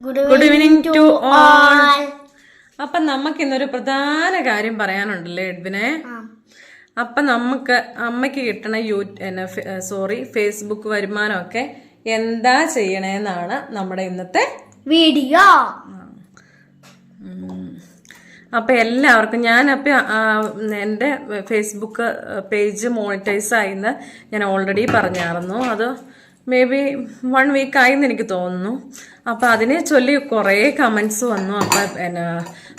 Good evening to all. അപ്പം നമുക്ക് ഇന്നൊരു പ്രധാന കാര്യം പറയാനുണ്ടല്ലേ എഡ്വിനെ. അപ്പം നമുക്ക് അമ്മയ്ക്ക് കിട്ടണ ഫേസ്ബുക്ക് വരുമാനമൊക്കെ എന്താ ചെയ്യണേന്നാണ് നമ്മുടെ ഇന്നത്തെ വീഡിയോ. അപ്പം എല്ലാവർക്കും എൻ്റെ ഫേസ്ബുക്ക് പേജ് മോണിറ്റൈസ് ആയിന്ന് ഞാൻ ഓൾറെഡി പറഞ്ഞായിരുന്നു. അത് മേ ബി 1 വീക്ക് ആയിന്ന് എനിക്ക് തോന്നുന്നു. അപ്പം അതിനെ ചൊല്ലി കുറേ കമൻസ് വന്നു. അപ്പം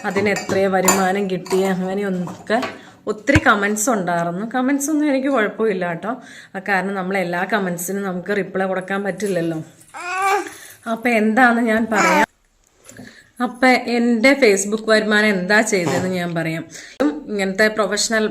അതിന് എത്രയോ വരുമാനം കിട്ടി അങ്ങനെയൊക്കെ ഒത്തിരി കമൻസ് ഉണ്ടായിരുന്നു. കമൻസ് ഒന്നും എനിക്ക് കുഴപ്പമില്ല കേട്ടോ, കാരണം നമ്മളെല്ലാ കമൻസിനും നമുക്ക് റിപ്ലൈ കൊടുക്കാൻ പറ്റില്ലല്ലോ. അപ്പം എന്താണെന്ന് ഞാൻ പറയാം. അപ്പം എൻ്റെ ഫേസ്ബുക്ക് വരുമാനം എന്താ ചെയ്തതെന്ന് ഞാൻ പറയാം. ഇങ്ങനത്തെ പ്രൊഫഷണൽ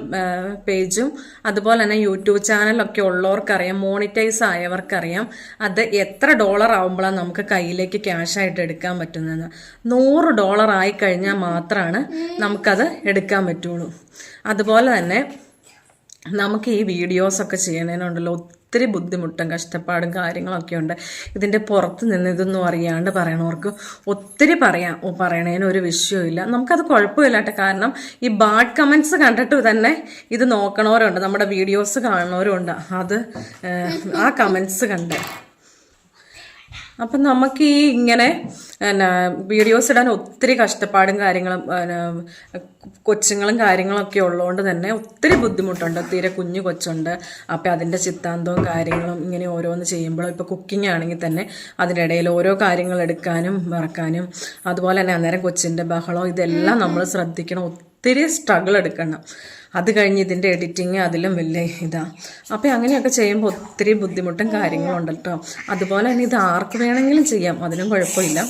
പേജും അതുപോലെ തന്നെ യൂട്യൂബ് ചാനലൊക്കെ ഉള്ളവർക്കറിയാം, മോണിറ്റൈസ് ആയവർക്കറിയാം അത് എത്ര $1 ആവുമ്പോഴാണ് നമുക്ക് കയ്യിലേക്ക് ക്യാഷായിട്ട് എടുക്കാൻ പറ്റുന്നതെന്ന്. $100 ആയിക്കഴിഞ്ഞാൽ മാത്രമാണ് നമുക്കത് എടുക്കാൻ പറ്റുള്ളൂ. അതുപോലെ തന്നെ നമുക്ക് ഈ വീഡിയോസൊക്കെ ചെയ്യണേനുണ്ടല്ലോ ഒത്തിരി ബുദ്ധിമുട്ടും കഷ്ടപ്പാടും കാര്യങ്ങളൊക്കെ ഉണ്ട്. ഇതിൻ്റെ പുറത്ത് നിന്ന് ഇതൊന്നും അറിയാണ്ട് പറയണവർക്ക് ഒത്തിരി പറയണേന് ഒരു വിഷയമില്ല. നമുക്കത് കുഴപ്പമില്ല കേട്ടോ, കാരണം ഈ ബാഡ് കമൻസ് കണ്ടിട്ട് തന്നെ ഇത് നോക്കണവരുണ്ട്, നമ്മുടെ വീഡിയോസ് കാണുന്നവരുണ്ട്. അത് ആ കമൻസ് കണ്ട് അപ്പം നമുക്ക് ഈ ഇങ്ങനെ വീഡിയോസ് ഇടാൻ ഒത്തിരി കഷ്ടപ്പാടും കാര്യങ്ങളും കൊച്ചുങ്ങളും കാര്യങ്ങളൊക്കെ ഉള്ളതുകൊണ്ട് തന്നെ ഒത്തിരി ബുദ്ധിമുട്ടുണ്ട്. തീരെ കുഞ്ഞു കൊച്ചുണ്ട്. അപ്പം അതിൻ്റെ ചിത്താന്തവും കാര്യങ്ങളും ഇങ്ങനെ ഓരോന്ന് ചെയ്യുമ്പോഴും ഇപ്പോൾ കുക്കിംഗ് ആണെങ്കിൽ തന്നെ അതിനിടയിൽ ഓരോ കാര്യങ്ങൾ എടുക്കാനും വറക്കാനും അതുപോലെ തന്നെ അന്നേരം കൊച്ചിൻ്റെ ബഹളം ഇതെല്ലാം നമ്മൾ ശ്രദ്ധിക്കണം. ഒത്തിരി സ്ട്രഗിൾ എടുക്കണം. അത് കഴിഞ്ഞ് ഇതിൻ്റെ എഡിറ്റിങ് അതിലും വലിയ ഇതാണ്. അപ്പം അങ്ങനെയൊക്കെ ചെയ്യുമ്പോൾ ഒത്തിരി ബുദ്ധിമുട്ടും കാര്യങ്ങളും ഉണ്ട് കേട്ടോ. അതുപോലെ തന്നെ ഇത് ആർക്ക് വേണമെങ്കിലും ചെയ്യാം, അതിനും കുഴപ്പമില്ല.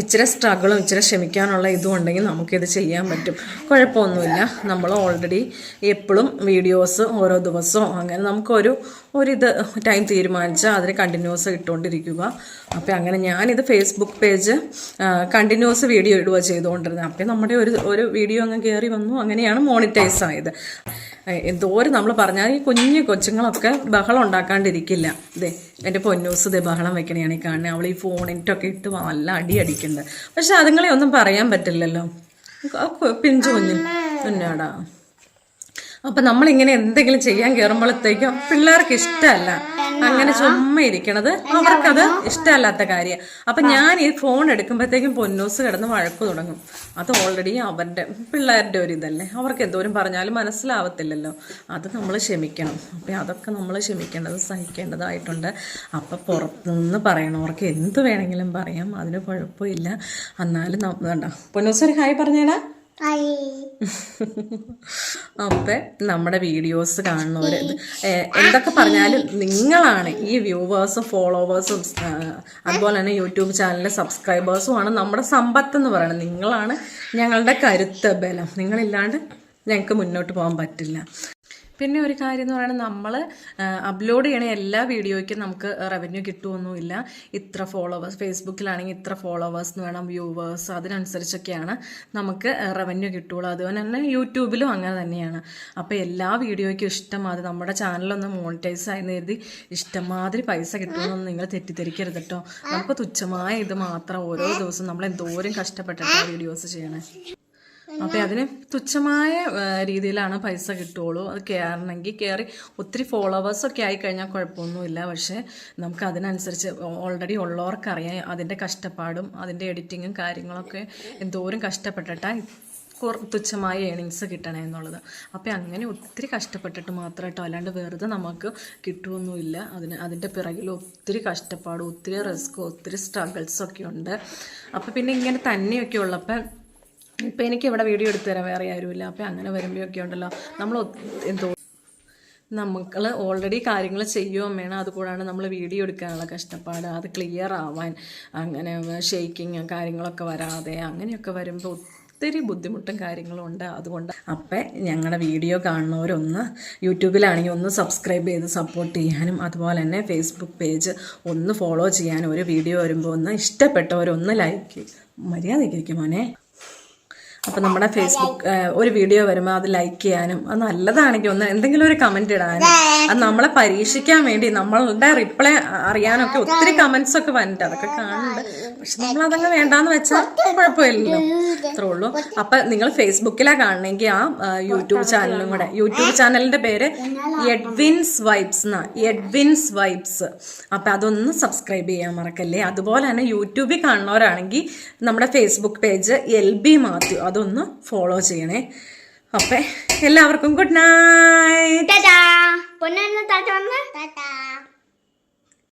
ഇച്ചിരി സ്ട്രഗിളും ഇച്ചിരി ക്ഷമിക്കാനുള്ള ഇതും ഉണ്ടെങ്കിൽ നമുക്കിത് ചെയ്യാൻ പറ്റും, കുഴപ്പമൊന്നുമില്ല. നമ്മൾ ഓൾറെഡി എപ്പോഴും വീഡിയോസ് ഓരോ ദിവസവും അങ്ങനെ നമുക്കൊരു ടൈം തീരുമാനിച്ചാൽ അതിന് കണ്ടിന്യൂസ് ഇട്ടുകൊണ്ടിരിക്കുക. അപ്പം അങ്ങനെ ഞാനിത് ഫേസ്ബുക്ക് പേജ് കണ്ടിന്യൂസ് വീഡിയോ ഇടുക ചെയ്തുകൊണ്ടിരുന്നത്. അപ്പം നമ്മുടെ ഒരു വീഡിയോ അങ്ങ് കയറി വന്നു, അങ്ങനെയാണ് മോണിറ്റൈസ് ആയത്. എന്തോരം നമ്മൾ പറഞ്ഞാൽ ഈ കുഞ്ഞു കൊച്ചുങ്ങളൊക്കെ ബഹളം ഉണ്ടാക്കാണ്ടിരിക്കില്ല. ഇതേ എൻ്റെ പൊന്നൂസ് ഇതേ ബഹളം വെക്കണയാണ് ഈ കാണുന്നത്. അവൾ ഈ ഫോണിറ്റൊക്കെ ഇട്ട് നല്ല അടിക്കുന്നുണ്ട്. പക്ഷെ അതുങ്ങളെ ഒന്നും പറയാൻ പറ്റില്ലല്ലോ, പിഞ്ചു കുഞ്ഞു കുഞ്ഞാടാ. അപ്പം നമ്മളിങ്ങനെ എന്തെങ്കിലും ചെയ്യാൻ കയറുമ്പോഴത്തേക്കും പിള്ളേർക്ക് ഇഷ്ടമല്ല അങ്ങനെ ചുമ്മാ ഇരിക്കണത്, അവർക്കത് ഇഷ്ടമല്ലാത്ത കാര്യം. അപ്പം ഞാൻ ഈ ഫോൺ എടുക്കുമ്പോഴത്തേക്കും പൊന്നൂസ് കിടന്ന് വഴക്ക് തുടങ്ങും. അത് ഓൾറെഡി അവരുടെ പിള്ളേരുടെ ഒരു ഇതല്ലേ, അവർക്ക് എന്തോരം പറഞ്ഞാലും മനസ്സിലാവത്തില്ലല്ലോ. അത് നമ്മൾ ക്ഷമിക്കണം. അപ്പം അതൊക്കെ നമ്മൾ ക്ഷമിക്കേണ്ടത് സഹിക്കേണ്ടതായിട്ടുണ്ട്. അപ്പം പുറത്തുനിന്ന് പറയണവർക്ക് എന്ത് വേണമെങ്കിലും പറയാം, അതിന് കുഴപ്പമില്ല. എന്നാലും വേണ്ട പൊന്നൂസ് ഒരു ഹായ് പറഞ്ഞേടാ. അപ്പം നമ്മുടെ വീഡിയോസ് കാണുന്നവർ എന്തൊക്കെ പറഞ്ഞാലും നിങ്ങളാണ് ഈ വ്യൂവേഴ്സും ഫോളോവേഴ്സും അതുപോലെ തന്നെ യൂട്യൂബ് ചാനലിലെ സബ്സ്ക്രൈബേഴ്സും ആണ് നമ്മുടെ സമ്പത്ത് എന്ന് പറയുന്നത്. നിങ്ങളാണ് ഞങ്ങളുടെ കരുത്ത് ബലം. നിങ്ങളില്ലാണ്ട് ഞങ്ങൾക്ക് മുന്നോട്ട് പോകാൻ പറ്റില്ല. പിന്നെ ഒരു കാര്യം എന്ന് പറയുന്നത്, നമ്മൾ അപ്ലോഡ് ചെയ്യണ എല്ലാ വീഡിയോയ്ക്കും നമുക്ക് റവന്യൂ കിട്ടുമൊന്നുമില്ല. ഇത്ര ഫോളോവേഴ്സ്, ഫേസ്ബുക്കിലാണെങ്കിൽ ഇത്ര ഫോളോവേഴ്സ് എന്ന് വേണം, വ്യൂവേഴ്സ്, അതിനനുസരിച്ചൊക്കെയാണ് നമുക്ക് റവന്യൂ കിട്ടുള്ളൂ. അതുപോലെ തന്നെ യൂട്യൂബിലും അങ്ങനെ തന്നെയാണ്. അപ്പോൾ എല്ലാ വീഡിയോയ്ക്കും ഇഷ്ടമാതിരി നമ്മുടെ ചാനലൊന്ന് മോണിറ്റൈസ് ആയെന്ന് കരുതി ഇഷ്ടമാതിരി പൈസ കിട്ടുമെന്നൊന്നും നിങ്ങൾ തെറ്റിദ്ധരിക്കരുത് കേട്ടോ. നമുക്ക് തുച്ഛമായ ഇത് മാത്രം ഓരോ ദിവസവും നമ്മൾ എന്തോരം കഷ്ടപ്പെട്ടിട്ടാണ് വീഡിയോസ് ചെയ്യണേ. അപ്പം അതിന് തുച്ഛമായ രീതിയിലാണ് പൈസ കിട്ടുള്ളൂ. അത് കയറണമെങ്കിൽ കയറി ഒത്തിരി ഫോളോവേഴ്സൊക്കെ ആയിക്കഴിഞ്ഞാൽ കുഴപ്പമൊന്നുമില്ല. പക്ഷേ നമുക്ക് അതിനനുസരിച്ച് ഓൾറെഡി ഉള്ളവർക്കറിയാം അതിൻ്റെ കഷ്ടപ്പാടും അതിൻ്റെ എഡിറ്റിങ്ങും കാര്യങ്ങളൊക്കെ എന്തോരം കഷ്ടപ്പെട്ടിട്ടാണ് തുച്ഛമായ ഏണിങ്സ് കിട്ടണേ എന്നുള്ളത്. അപ്പം അങ്ങനെ ഒത്തിരി കഷ്ടപ്പെട്ടിട്ട് മാത്രം കേട്ടോ, അല്ലാണ്ട് വെറുതെ നമുക്ക് കിട്ടുമൊന്നുമില്ല. അതിൻ്റെ പിറകിൽ ഒത്തിരി കഷ്ടപ്പാടും ഒത്തിരി റിസ്ക്കും ഒത്തിരി സ്ട്രഗിൾസൊക്കെ ഉണ്ട്. അപ്പം പിന്നെ ഇങ്ങനെ തന്നെയൊക്കെ ഉള്ളപ്പോൾ ഇപ്പം എനിക്ക് ഇവിടെ വീഡിയോ എടുത്തു തരാൻ വേറെ ആരുമില്ല. അപ്പം അങ്ങനെ വരുമ്പോഴൊക്കെ ഉണ്ടല്ലോ നമ്മൾ നമ്മൾ ഓൾറെഡി കാര്യങ്ങൾ ചെയ്യുകയും വേണം. അതുകൂടാണ് നമ്മൾ വീഡിയോ എടുക്കാനുള്ള കഷ്ടപ്പാട്, അത് ക്ലിയർ ആവാൻ, അങ്ങനെ ഷെയ്ക്കിങ് കാര്യങ്ങളൊക്കെ വരാതെ അങ്ങനെയൊക്കെ വരുമ്പോൾ ഒത്തിരി ബുദ്ധിമുട്ടും കാര്യങ്ങളും ഉണ്ട്. അതുകൊണ്ട് അപ്പം ഞങ്ങളുടെ വീഡിയോ കാണുന്നവരൊന്ന് യൂട്യൂബിലാണെങ്കിൽ ഒന്ന് സബ്സ്ക്രൈബ് ചെയ്ത് സപ്പോർട്ട് ചെയ്യാനും അതുപോലെ തന്നെ ഫേസ്ബുക്ക് പേജ് ഒന്ന് ഫോളോ ചെയ്യാനും, ഒരു വീഡിയോ വരുമ്പോൾ ഒന്ന് ഇഷ്ടപ്പെട്ടവരൊന്ന് ലൈക്ക് മര്യാദയ്ക്കിരിക്കും മോനെ. അപ്പം നമ്മുടെ ഫേസ്ബുക്ക് ഒരു വീഡിയോ വരുമ്പോൾ അത് ലൈക്ക് ചെയ്യാനും, അത് നല്ലതാണെങ്കിൽ ഒന്ന് എന്തെങ്കിലും ഒരു കമൻറ്റ് ഇടാനും, അത് നമ്മളെ പരീക്ഷിക്കാൻ വേണ്ടി നമ്മളുടെ റിപ്ലൈ അറിയാനൊക്കെ ഒത്തിരി കമൻസ് ഒക്കെ വന്നിട്ട് അതൊക്കെ കാണുന്നുണ്ട്. പക്ഷെ നമ്മളതങ്ങ് വേണ്ടാന്ന് വെച്ചാൽ കുഴപ്പമില്ലല്ലോ, അത്രേ ഉള്ളൂ. അപ്പൊ നിങ്ങൾ ഫേസ്ബുക്കിലാ കാണണമെങ്കിൽ ആ യൂട്യൂബ് ചാനലും കൂടെ, യൂട്യൂബ് ചാനലിന്റെ പേര് എഡ്വിൻസ് വൈബ്സ് എന്നാ, എഡ്വിൻസ് വൈബ്സ്. അപ്പൊ അതൊന്ന് സബ്സ്ക്രൈബ് ചെയ്യാൻ മറക്കല്ലേ. അതുപോലെ തന്നെ യൂട്യൂബിൽ കാണുന്നവരാണെങ്കിൽ നമ്മുടെ ഫേസ്ബുക്ക് പേജ് LB മാത്യു അതൊന്ന് ഫോളോ ചെയ്യണേ. അപ്പൊ എല്ലാവർക്കും ഗുഡ് നൈറ്റ്.